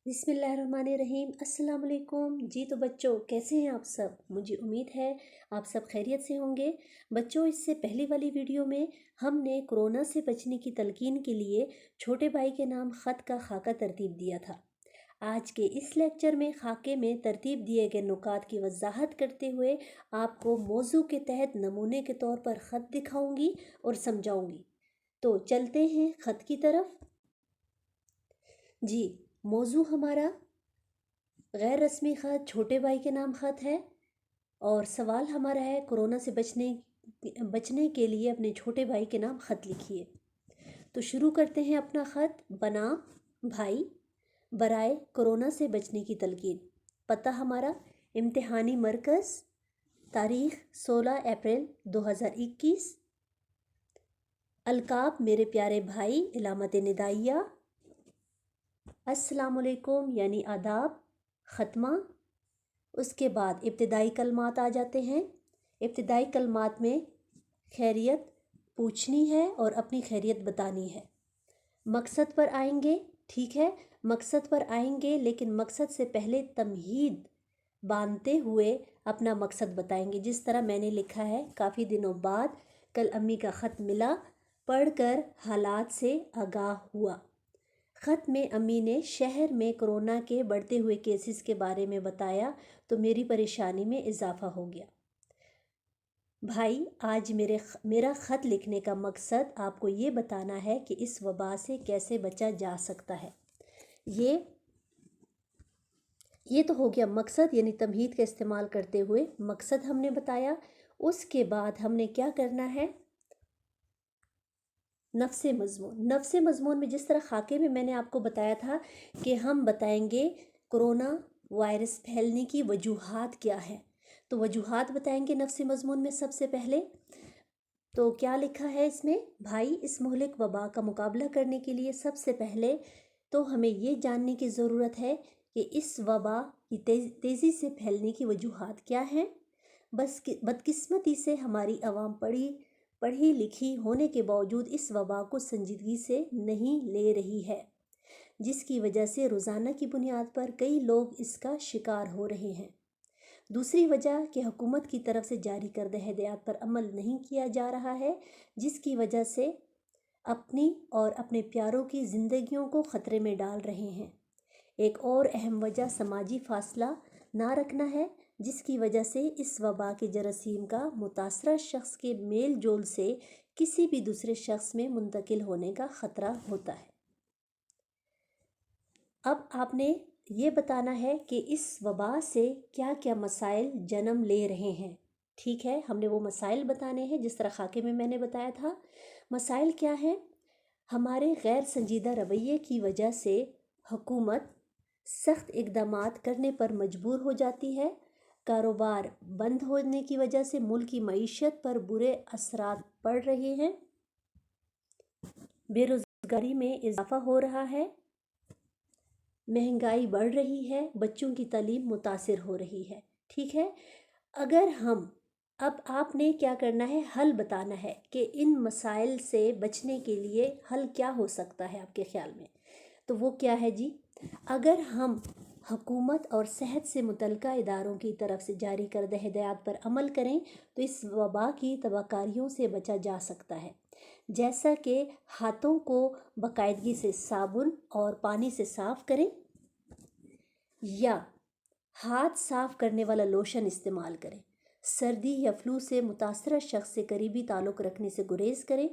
बिस्मिल्लाहिर्रहमानिर्रहीम। अस्सलाम वालेकुम जी। तो बच्चों, कैसे हैं आप सब? मुझे उम्मीद है आप सब खैरियत से होंगे। बच्चों, इससे पहली वाली वीडियो में हमने कोरोना से बचने की तलकीन के लिए छोटे भाई के नाम ख़त का खाका तरतीब दिया था। आज के इस लेक्चर में खाके में तरतीब दिए गए नुकात की वजाहत करते हुए आपको मौजू के तहत नमूने के तौर पर ख़त दिखाऊंगी और समझाऊंगी। तो चलते हैं ख़त की तरफ। जी, मौजू हमारा गैर रस्मी ख़त छोटे भाई के नाम ख़त है और सवाल हमारा है कोरोना से बचने के लिए अपने छोटे भाई के नाम ख़त लिखिए। तो शुरू करते हैं अपना ख़त। बनाम भाई, बराए कोरोना से बचने की तलकीन। पता हमारा इम्तिहानी मरकज़, तारीख़ 16 अप्रैल 2021। अलकाब मेरे प्यारे भाई, इलामत निदाइया, अस्सलामुअलैकुम यानी आदाब, ख़त्मा। उसके बाद इब्तिदाई कलमात आ जाते हैं। इब्तिदाई कलमात में खैरियत पूछनी है और अपनी खैरियत बतानी है। मकसद पर आएंगे, ठीक है, मकसद पर आएंगे, लेकिन मकसद से पहले तमहीद बांधते हुए अपना मकसद बताएंगे। जिस तरह मैंने लिखा है, काफ़ी दिनों बाद कल अम्मी का ख़त मिला, पढ़कर हालात से आगाह हुआ। ख़त में अम्मी ने शहर में कोरोना के बढ़ते हुए केसेस के बारे में बताया तो मेरी परेशानी में इजाफ़ा हो गया। भाई, आज मेरा ख़त लिखने का मकसद आपको ये बताना है कि इस वबा से कैसे बचा जा सकता है। ये तो हो गया मकसद, यानी तमहीद का इस्तेमाल करते हुए मकसद हमने बताया। उसके बाद हमने क्या करना है, नफ्से मज़मून में जिस तरह खाके में मैंने आपको बताया था कि हम बताएंगे कोरोना वायरस फैलने की वजूहात क्या है, तो वजूहात बताएंगे नफ्से मज़मून में। सबसे पहले तो क्या लिखा है इसमें, भाई इस मुहलिक वबा का मुकाबला करने के लिए सबसे पहले तो हमें ये जानने की ज़रूरत है कि इस वबा की तेज़ी से फैलने की वजूहात क्या हैं। बदकिस्मती से हमारी आवाम पढ़ी लिखी होने के बावजूद इस वबा को संजीदगी से नहीं ले रही है, जिसकी वजह से रोज़ाना की बुनियाद पर कई लोग इसका शिकार हो रहे हैं। दूसरी वजह कि हुकूमत की तरफ से जारी करदा हिदायत पर अमल नहीं किया जा रहा है, जिसकी वजह से अपनी और अपने प्यारों की ज़िंदगियों को ख़तरे में डाल रहे हैं। एक और अहम वजह समाजी फ़ासला ना रखना है, जिसकी वजह से इस वबा के जरासीम का मुतासरा शख्स के मेल जोल से किसी भी दूसरे शख्स में मुंतकिल होने का ख़तरा होता है। अब आपने ये बताना है कि इस वबा से क्या क्या मसाइल जन्म ले रहे हैं, ठीक है। हमने वो मसाइल बताने हैं जिस तरह खाके में मैंने बताया था। मसाइल क्या हैं? हमारे गैर संजीदा रवैये की वजह से हुकूमत सख्त इक़दामात करने पर मजबूर हो जाती है। कारोबार बंद होने की वजह से मुल्क की मईशत पर बुरे असरात पड़ रहे हैं। बेरोज़गारी में इजाफ़ा हो रहा है, महंगाई बढ़ रही है, बच्चों की तालीम मुतासिर हो रही है, ठीक है। अब आपने क्या करना है, हल बताना है कि इन मसाइल से बचने के लिए हल क्या हो सकता है आपके ख़्याल में। तो वो क्या है जी, अगर हम हुकूमत और सेहत से मुतल्लिका इदारों की तरफ से जारी करदा हिदायत पर अमल करें तो इस वबा की तबाकारियों से बचा जा सकता है, जैसा कि हाथों को बाकायदगी से साबुन और पानी से साफ़ करें या हाथ साफ़ करने वाला लोशन इस्तेमाल करें। सर्दी या फ्लू से मुतासरा शख्स से करीबी ताल्लुक़ रखने से गुरेज करें।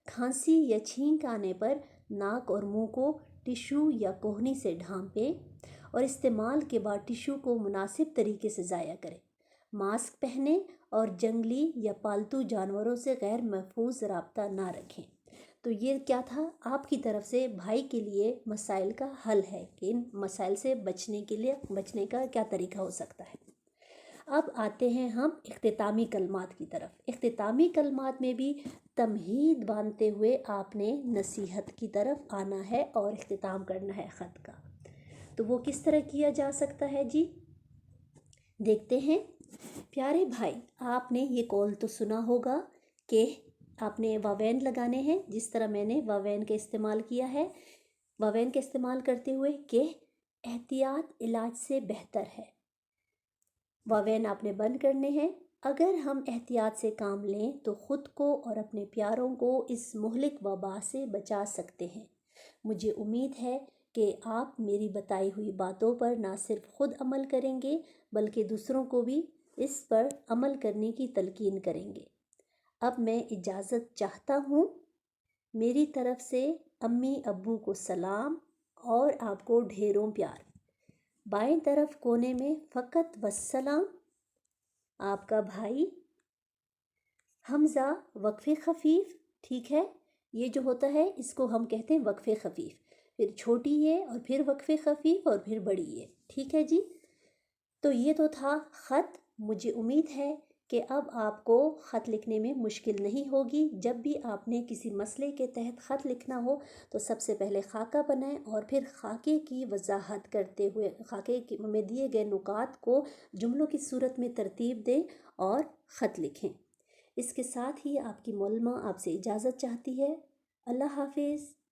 खांसी या छींक आने पर नाक और मुंह को टिशू या कोहनी से ढांपें और इस्तेमाल के बाद टिशू को मुनासिब तरीके से ज़ाया करें। मास्क पहनें और जंगली या पालतू जानवरों से गैर महफूज रब्ता ना रखें। तो ये क्या था, आपकी तरफ से भाई के लिए मसाइल का हल है कि इन मसाइल से बचने का क्या तरीका हो सकता है। अब आते हैं हम इख्तितामी कलमात की तरफ। इख्तितामी कलमात में भी तमहीद बांधते हुए आपने नसीहत की तरफ आना है और इख्तिताम करना है ख़त का। तो वो किस तरह किया जा सकता है जी, देखते हैं। प्यारे भाई, आपने ये कॉल तो सुना होगा कि आपने वावैन लगाने हैं, जिस तरह मैंने वावैन का इस्तेमाल किया है। वावैन का इस्तेमाल करते हुए कि احتیاط علاج سے بہتر ہے۔ واوین آپ نے بند کرنے ہیں۔ اگر ہم احتیاط سے کام لیں تو خود کو اور اپنے پیاروں کو اس مہلک وبا سے بچا سکتے ہیں۔ مجھے امید ہے کہ آپ میری بتائی ہوئی باتوں پر نہ صرف خود عمل کریں گے بلکہ دوسروں کو بھی اس پر عمل کرنے کی تلقین کریں گے۔ اب میں اجازت چاہتا ہوں۔ میری طرف سے امی ابو کو سلام اور آپ کو ڈھیروں پیار۔ بائیں طرف کونے میں فقط وسلام، آپ کا بھائی حمزہ۔ وقفے خفیف، ٹھیک ہے؟ یہ جو ہوتا ہے اس کو ہم کہتے ہیں وقفے خفیف، پھر چھوٹی یہ اور پھر وقفے خفیف اور پھر بڑی یہ، ٹھیک ہے جی؟ تو یہ تو تھا خط۔ مجھے امید ہے کہ اب آپ کو خط لکھنے میں مشکل نہیں ہوگی۔ جب بھی آپ نے کسی مسئلے کے تحت خط لکھنا ہو تو سب سے پہلے خاکہ بنائیں اور پھر خاکے کی وضاحت کرتے ہوئے خاکے میں دیے گئے نکات کو جملوں کی صورت میں ترتیب دیں اور خط لکھیں۔ اس کے ساتھ ہی آپ کی معلمہ آپ سے اجازت چاہتی ہے۔ اللہ حافظ۔